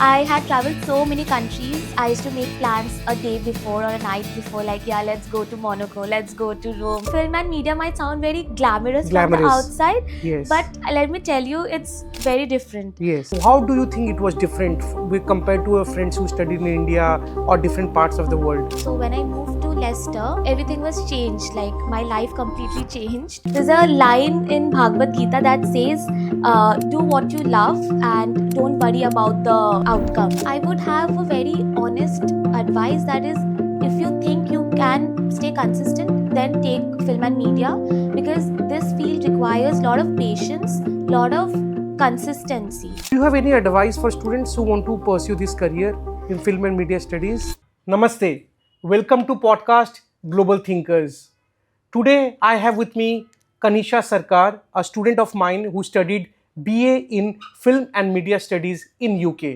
I had traveled so many countries. I used to make plans a day before or a night before, like, yeah, let's go to Monaco, let's go to Rome. Film and media might sound very glamorous from the outside, Yes. but let me tell you, it's very different. Yes. How do you think it was different compared to your friends who studied in India or different parts of the world? So when I moved to Leicester, everything was changed. Like, my life completely changed. There's a line in Bhagavad Gita that says, "Do what you love and don't worry about the outcome." I would have a very honest advice, that is, if you think you can stay consistent, then take film and media, because this field requires a lot of patience, lot of consistency. Do you have any advice for students who want to pursue this career in film and media studies? Namaste. Welcome to podcast Global Thinkers. Today I have with me Kanisha Sarkar, a student of mine who studied BA in Film and Media Studies in UK.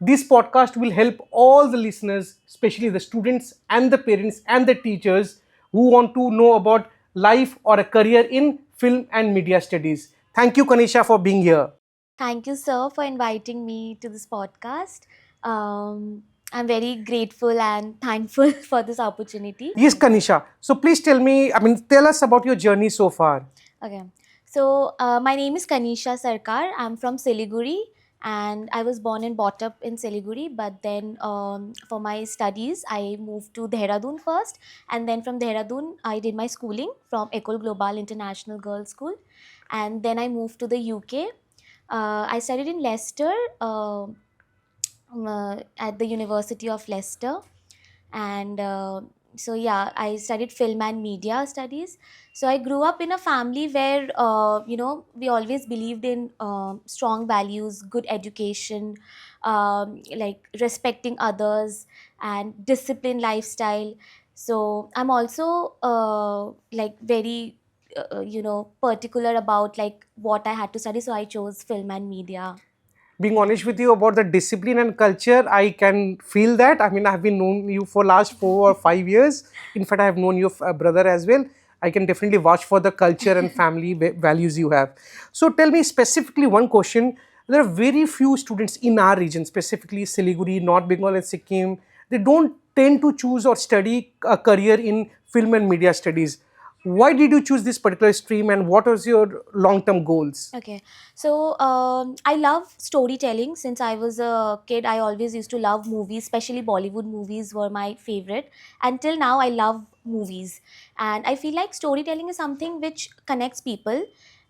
This podcast will help all the listeners, especially the students and the parents and the teachers who want to know about life or a career in film and media studies. Thank you, Kanisha, for being here. Thank you, sir, for inviting me to this podcast. I'm very grateful and thankful for this opportunity. Yes, Kanisha. So please tell us about your journey so far. Okay. So, my name is Kanisha Sarkar. I'm from Siliguri, and I was born and brought up in Siliguri. But then, for my studies, I moved to Dehradun first, and then from Dehradun, I did my schooling from Ecole Global International Girls School, and then I moved to the UK. I studied in Leicester, at the University of Leicester, and so yeah, I studied film and media studies. So I grew up in a family where we always believed in strong values, good education, like respecting others and disciplined lifestyle. So I'm also like very particular about like what I had to study, so I chose film and media. Being honest with you about the discipline and culture, I can feel that. I've been known you for last 4 or 5 years. In fact, I have known your brother as well. I can definitely vouch for the culture and family values you have. So tell me specifically one question. There are very few students in our region, specifically Siliguri, North Bengal and Sikkim. They don't tend to choose or study a career in film and media studies. Why did you choose this particular stream and what was your long-term goals? Okay, so I love storytelling. Since I was a kid, I always used to love movies, especially Bollywood movies were my favorite. Until now, I love movies. And I feel like storytelling is something which connects people.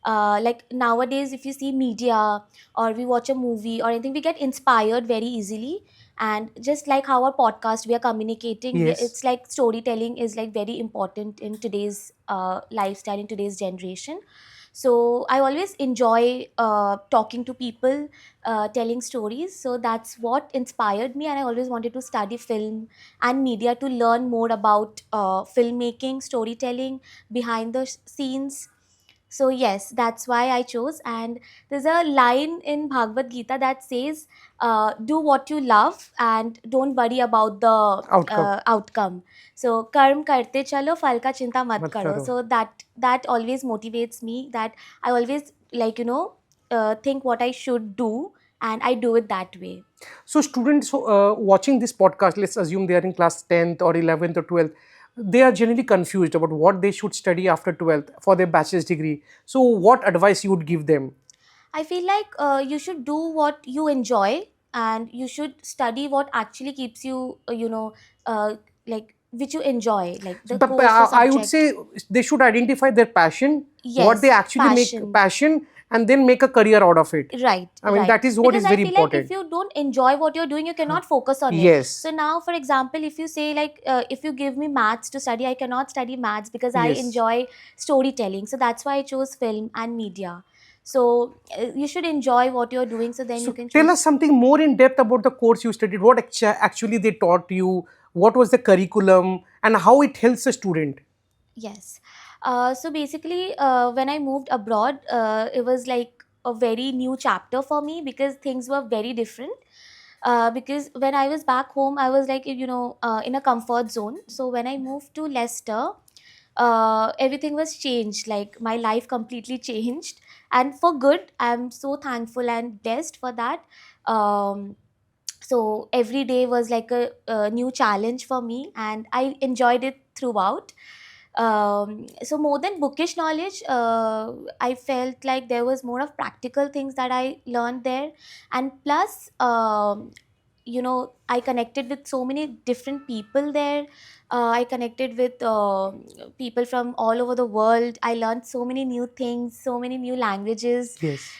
Like nowadays, if you see media or we watch a movie or anything, we get inspired very easily. And just like how our podcast, we are communicating, Yes. it's like storytelling is like very important in today's lifestyle, in today's generation. So I always enjoy talking to people, telling stories. So that's what inspired me, and I always wanted to study film and media to learn more about filmmaking, storytelling, behind the scenes. So yes, that's why I chose. And there's a line in Bhagavad Gita that says, "Do what you love and don't worry about the Outcome. outcome." So karm karte chalo, phal ka chinta mat Mat karo. karo. So that always motivates me. That I always think what I should do, and I do it that way. So students watching this podcast, let's assume they are in class 10th or 11th or 12th, they are generally confused about what they should study after 12th for their bachelor's degree. So what advice you would give them? I feel like you should do what you enjoy, and you should study what actually keeps you, like which you enjoy, like the course, the I would subject. say they should identify their passion, what they Yes, actually make passion. passion, and then make a career out of it. Right, right. That is what Because is I very feel like if important. you don't enjoy what you're doing, you cannot focus on it. Yes, So now, for example, if you say like, if you give me maths to study, I cannot study maths because I yes. enjoy storytelling. So that's why I chose film and media. So you should enjoy what you're doing. So then you So can tell us choose. something more in depth about the course you studied. What actually they taught you? What was the curriculum and how it helps a student? Yes. So basically, when I moved abroad, it was like a very new chapter for me because things were very different. Because when I was back home, I was like, in a comfort zone. So when I moved to Leicester, everything was changed. Like my life completely changed, and for good. I'm so thankful and blessed for that. Um, So every day was like a new challenge for me, and I enjoyed it throughout. So more than bookish knowledge, I felt like there was more of practical things that I learned there. And plus, I connected with so many different people there. I connected with people from all over the world. I learned so many new things, so many new languages, Yes.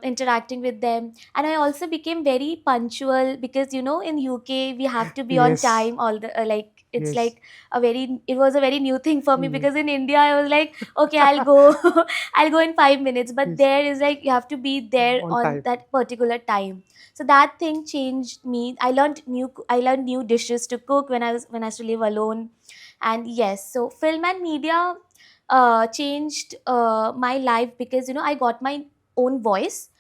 interacting with them. And I also became very punctual, because in UK we have to be on Yes. time all the like it's Yes. like it was a very new thing for me, Mm. because in India I was like, okay, I'll go I'll go in 5 minutes, but Yes. there is like you have to be there On on time. that particular time. So that thing changed me. I learned new dishes to cook when I used to live alone. And yes, so film and media changed my life, because I got my own voice,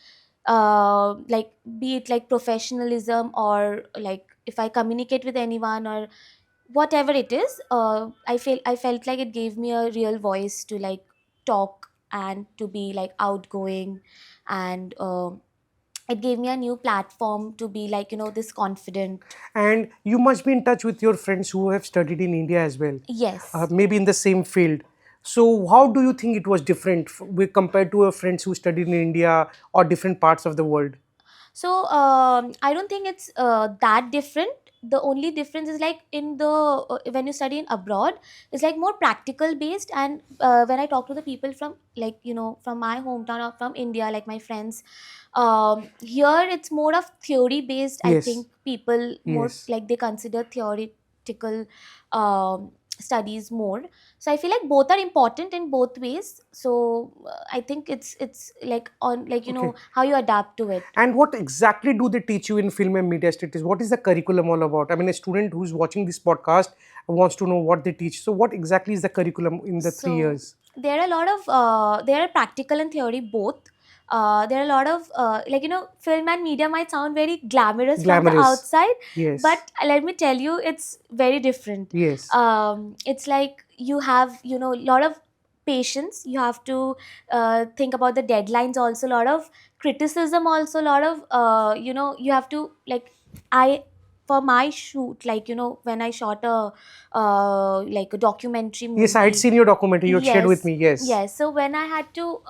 like, be it like professionalism, or like if I communicate with anyone, or whatever it is. I felt like it gave me a real voice to like talk, and to be like outgoing. And it gave me a new platform to be like, this confident. And you must be in touch with your friends who have studied in India as well, Yes. maybe in the same field. So, how do you think it was different compared to your friends who studied in India or different parts of the world? So I don't think it's that different. The only difference is like in the when you study in abroad, it's like more practical based. And when I talk to the people from, like, from my hometown or from India, like my friends, here it's more of theory based. I Yes, think people more yes. like they consider theoretical studies more. So I feel like both are important in both ways. So I think it's like on, like, Okay. how you adapt to it. And what exactly do they teach you in film and media studies? What is the curriculum all about? I mean, a student who's watching this podcast wants to know what they teach. So, what exactly is the curriculum in the three So years? there are a lot of there are practical and theory both. There are a lot of like, film and media might sound very glamorous from the Glamorous. outside, Yes, but let me tell you, it's very different. yes. It's like you have, a lot of patience. You have to think about the deadlines also, a lot of criticism also, a lot of you have to like, I for my shoot, like, when I shot a like a documentary Yes, I had movie. seen your documentary. You had shared with Yes, me. Yes. yes. So when I had to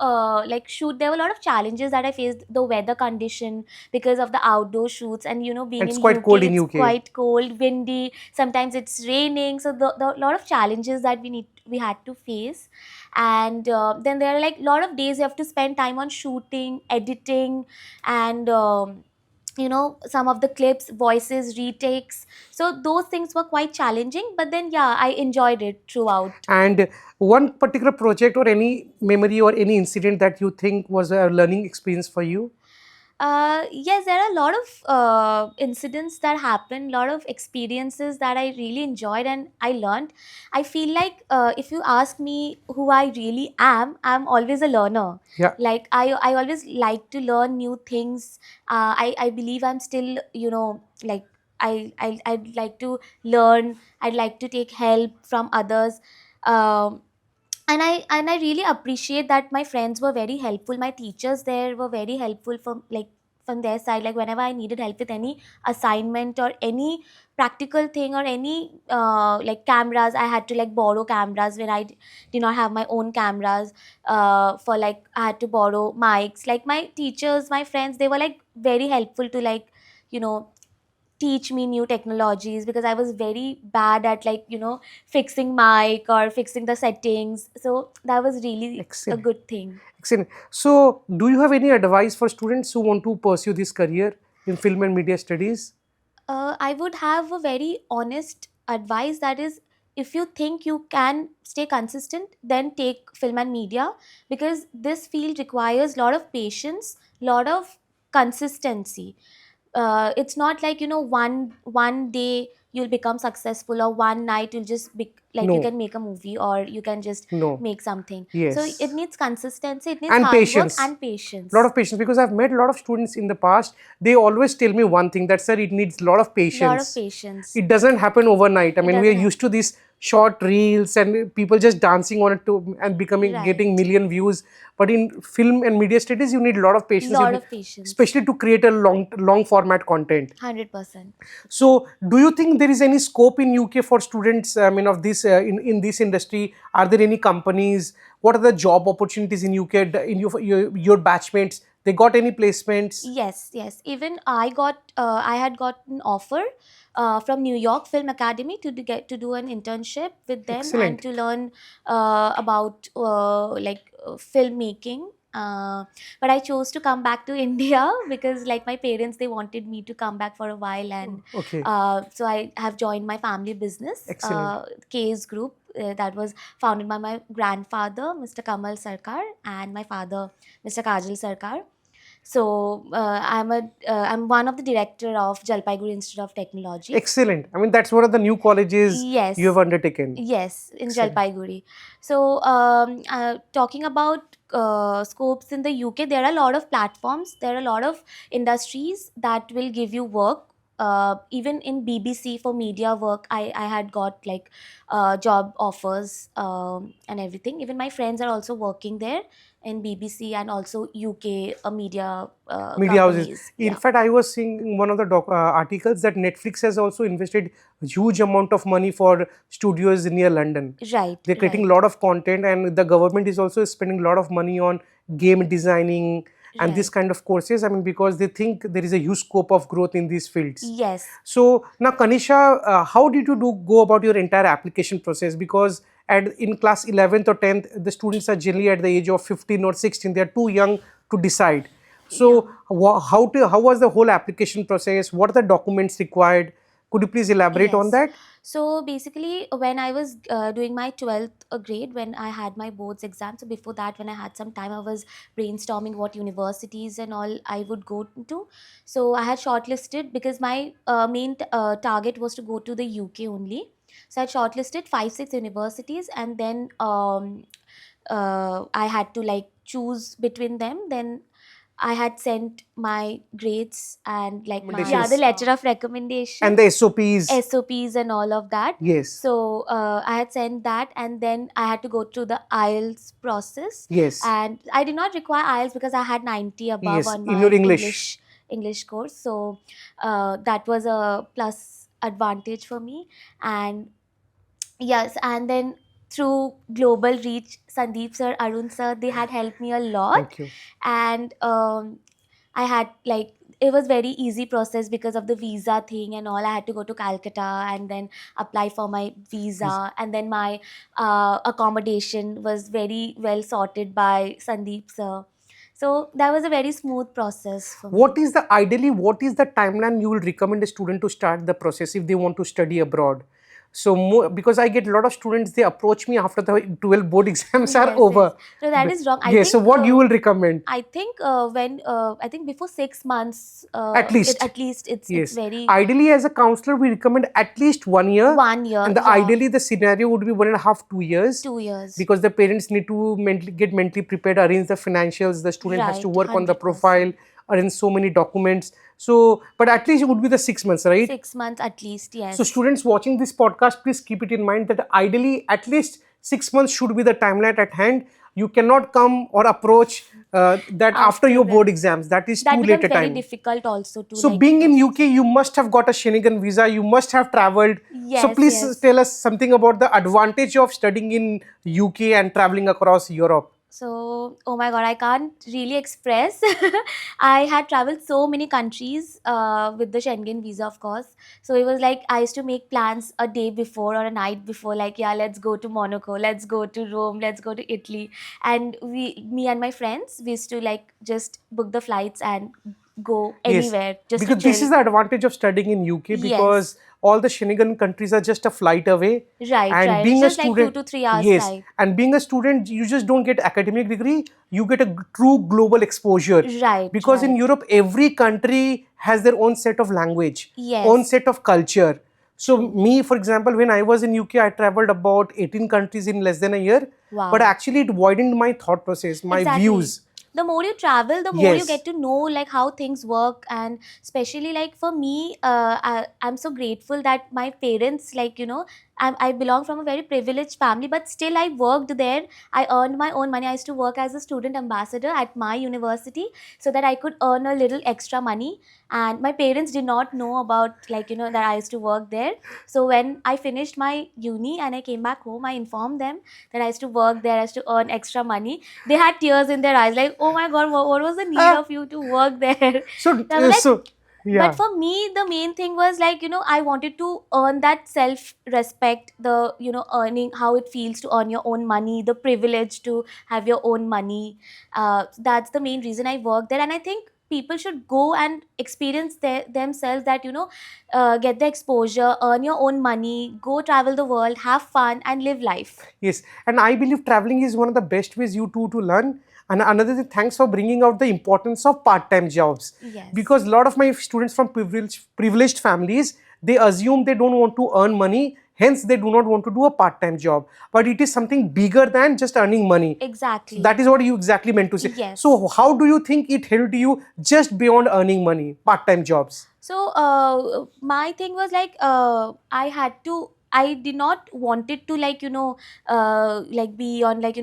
like shoot, there were a lot of challenges that I faced. The weather condition, because of the outdoor shoots, and being It's in quite UK, cold in it's UK. quite cold, windy. Sometimes it's raining. So the lot of challenges that we had to face. And then there are like a lot of days you have to spend time on shooting, editing, and some of the clips, voices, retakes. So those things were quite challenging, but then yeah, I enjoyed it throughout. And one particular project or any memory or any incident that you think was a learning experience for you? Yes, there are a lot of incidents that happen, lot of experiences that I really enjoyed and I learned. I feel like if you ask me who I really am, I'm always a learner. Yeah. Like I always like to learn new things. I believe I'm still, like, I'd like to learn. I'd like to take help from others. Um, and I really appreciate that my friends were very helpful. My teachers there were very helpful from their side. Like whenever I needed help with any assignment or any practical thing or any like cameras, I had to like borrow cameras when did not have my own cameras. For like I had to borrow mics. Like my teachers, my friends, they were like very helpful to like, you know teach me new technologies, because I was very bad at like, fixing mic or fixing the settings. So that was really a Excellent. good thing. Excellent. So, do you have any advice for students who want to pursue this career in film and media studies? I would have a very honest advice, that is, if you think you can stay consistent, then take film and media, because this field requires a lot of patience, lot of consistency. It's not like, one day you'll become successful, or one night you'll just be like, you No, can make a movie, or you can just no. make something. So it Yes. needs consistency, it needs And hard work patience. and Lot patience. of patience, because I've met a lot of students in the past. They always tell me one thing, that sir, it needs a lot of Lot of patience. patience. It doesn't happen overnight. I It mean, we are doesn't used happen. to this short reels and people just dancing on it to and becoming getting Right. million views. But in film and media studies, you need a lot of patience, Lot of patience. especially to create a long format content. 100%. So, do you think there is any scope in UK for students? I mean, of this in this industry, are there any companies? What are the job opportunities in UK? In your batchmates, they got any placements? Yes, yes. Even I had got an offer from New York Film Academy get to do an internship with them and Excellent. to learn about filmmaking. But I chose to come back to India because, like, my parents, they wanted me to come back for a while, and Okay. so I have joined my family business, Excellent. K's Group, that was founded by my grandfather, Mr. Kamal Sarkar, and my father, Mr. Kajal Sarkar. So I'm one of the director of Jalpaiguri Institute of Technology. Excellent. I mean, that's one of the new colleges you have Yes, undertaken. yes, in Excellent. Jalpaiguri. So talking about scopes in the UK, there are a lot of platforms. There are a lot of industries that will give you work. Even in BBC for media work, I had got like job offers and everything. Even my friends are also working there in BBC and also UK media Media houses. companies. In Yeah. fact, I was seeing in one of the articles that Netflix has also invested a huge amount of money for studios near London. Right, They're creating a right, lot of content, and the government is also spending a lot of money on game designing and this right. kind of courses. I mean, because they think there is a huge scope of growth in these fields. Yes. So now, Kanisha, how did you go about your entire application process? Because in class 11th or 10th, the students are generally at the age of 15 or 16. They are too young to decide. Yeah. So how was the whole application process? What are the documents required? Could you please elaborate on Yes. that? So basically, when I was doing my 12th grade, when I had my boards exam, so before that, when I had some time, I was brainstorming what universities and all I would go to. So I had shortlisted because my main target was to go to the UK only. So I had shortlisted five, six universities, and then I had to like choose between them. Then I had sent my grades and like the Recommendations letter of recommendation, and the SOPs. SOPs and all of that. Yes, So I had sent that, and then I had to go through the IELTS process. yes, And I did not require IELTS because I had 90 above yes. on In your my English. English course. So that was a plus advantage for me. And yes, and then through global reach, Sandeep sir, Arun sir, they had helped me a lot. Thank you. And I had like, it was very easy process because of the visa thing and all. I had to go to Calcutta and then apply for my Please. visa, and then my accommodation was very well sorted by Sandeep sir. So that was a very smooth process for me. What is the timeline you will recommend a student to start the process if they want to study abroad? So because I get a lot of students, they approach me after the 12 board exams are Yes, yes. over. So that is wrong. Yes. So what you will recommend? I think before 6 months, At least. at least it's Yes. very Ideally, as a counselor, we recommend at least 1 year. 1 year. And Yeah, ideally, the scenario would be 1.5, 2 years. 2 years. Because the parents need to get mentally prepared, arrange the financials, the student has to Right, work on the 100%. profile, arrange so many documents. So, but at least it would be the 6 months, right? 6 months at least. So, Yes. students watching this podcast, please keep it in mind that ideally, at least 6 months should be the timeline at hand. You cannot come or approach that after After your that, board exams. That is that too late becomes a very time. difficult also to So, like being in process. UK, you must have got a Schengen visa. You must have traveled. So, Yes, please yes. tell us something about the advantage of studying in UK and traveling across Europe. So, oh my God, I can't really express. I had traveled so many countries with the Schengen visa, of course. So it was like I used to make plans a day before or a night before, like, yeah, let's go to Monaco, let's go to Rome, let's go to Italy. And me and my friends, we used to like just book the flights and go Yes, anywhere just to because this chill. is the advantage of studying in UK Yes, because all the Schengen countries are just a flight away. right, And right. It's being a just like two student, to three hours yes, flight. and being a student, you just don't get academic degree, you get a true global exposure. Right, Because in right. Europe, every country has their own set of language, own Yes, set of culture. So true. me, for example, when I was in UK, I traveled about 18 countries in less than a year. But Wow. actually, it widened my thought process, my Exactly. views. The more you travel, the more you Yes. get to know like how things work. And especially like for me, I'm so grateful that my parents, like, I belong from a very privileged family, but still I worked there. I earned my own money. I used to work as a student ambassador at my university so that I could earn a little extra money. And my parents did not know about, like, that I used to work there. So when I finished my uni and I came back home, I informed them that I used to work there, I used to earn extra money. They had tears in their eyes, like, oh my god, what was the need Ah, of you to work there? so, So I was like, so but yeah. for me the main thing was, like, I wanted to earn that self respect, the earning, how it feels to earn your own money, the privilege to have your own money. That's the main reason I work there, and I think people should go and experience themselves, that get the exposure, earn your own money, go travel the world, have fun, and live life. Yes, and I believe traveling is one of the best ways you two to learn. And another thing, thanks for bringing out the importance of part-time jobs, Yes, because a lot of my students from privileged families, they assume they don't want to earn money, hence they do not want to do a part-time job. But it is something bigger than just earning money. So exactly. that is what you exactly meant to say. Yes. So how do you think it helped you just beyond earning money, part-time jobs? So my thing was, like, I did not wanted to, like, like, be on, like,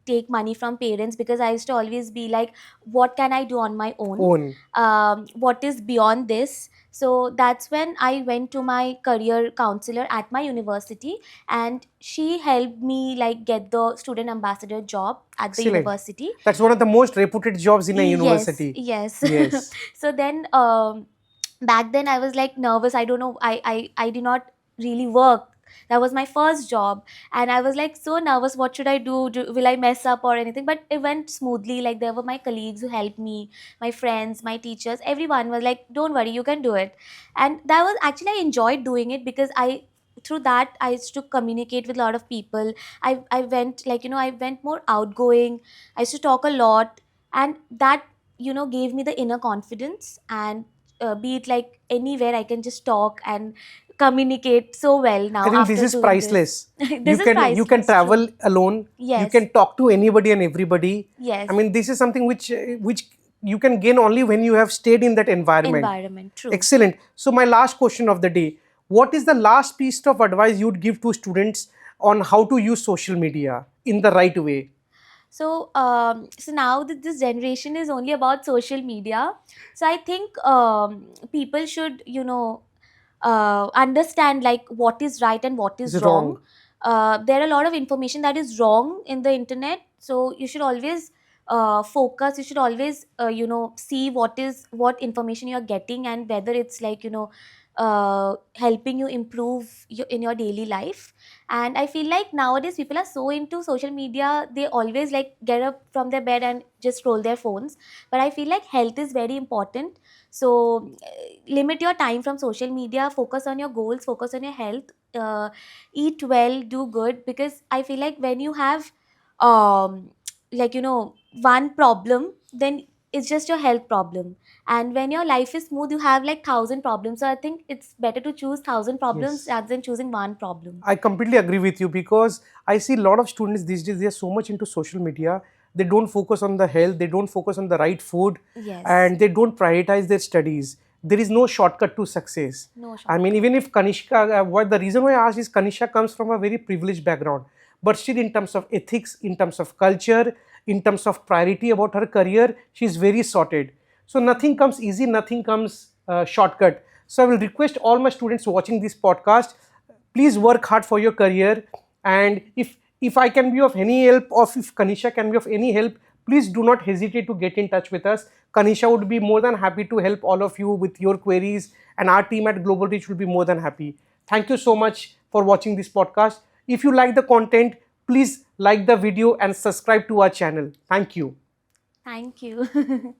take money from parents, because I used to always be like, what can I do on my own? Own. What is beyond this? So that's when I went to my career counselor at my university, and she helped me, like, get the student ambassador job at the Excellent. university. That's one of the most reputed jobs in a Yes, university. yes. Yes. So then, back then I was, like, nervous. I don't know, I did not really work. That was my first job, and I was, like, so nervous. What should I do? Will I mess up or anything? But it went smoothly. Like, there were my colleagues who helped me, my friends, my teachers, everyone was like, don't worry, you can do it. And that was actually, I enjoyed doing it, because I through that I used to communicate with a lot of people. I went, like, I went more outgoing. I used to talk a lot, and that gave me the inner confidence. And be it, like, anywhere, I can just talk and communicate so well I now think this after is doing this. priceless. This is You can priceless, travel true. alone. You Yes, can talk to anybody and everybody. I yes. mean, this is something which you can gain only when you have stayed in that environment. Environment, true. Excellent. So my last question of the day: what is the last piece of advice you'd give to students on how to use social media in the right way? So so now that this generation is only about social media, so I think people should understand, like, what is right and what Is is wrong. wrong. There are a lot of information that is wrong in the internet, so you should always focus. You should always see what information you're getting, and whether it's, like, helping you improve in your daily life. And I feel like nowadays people are so into social media, they always, like, get up from their bed and just scroll their phones. But I feel like health is very important. So limit your time from social media, focus on your goals, focus on your health. Eat well, do good, because I feel like when you have um like one problem, then it's just your health problem. And when your life is smooth, you have, like, 1,000 problems. So I think it's better to choose 1,000 problems Yes. rather than choosing one problem. I completely agree with you, because I see a lot of students these days, they are so much into social media. They don't focus on the health, they don't focus on the right food, Yes, and they don't prioritize their studies. There is no shortcut to success. no I mean, shortcut. even if Kanishka, what the reason why I asked is Kanisha comes from a very privileged background, but still, in terms of ethics, in terms of culture, in terms of priority about her career, she's very sorted. So nothing comes easy, nothing comes shortcut. So I will request all my students watching this podcast, please work hard for your career. And if I can be of any help, or if Kanisha can be of any help, please do not hesitate to get in touch with us. Kanisha would be more than happy to help all of you with your queries, and our team at Global Reach will be more than happy. Thank you so much for watching this podcast. If you like the content, please like the video and subscribe to our channel. Thank you. Thank you.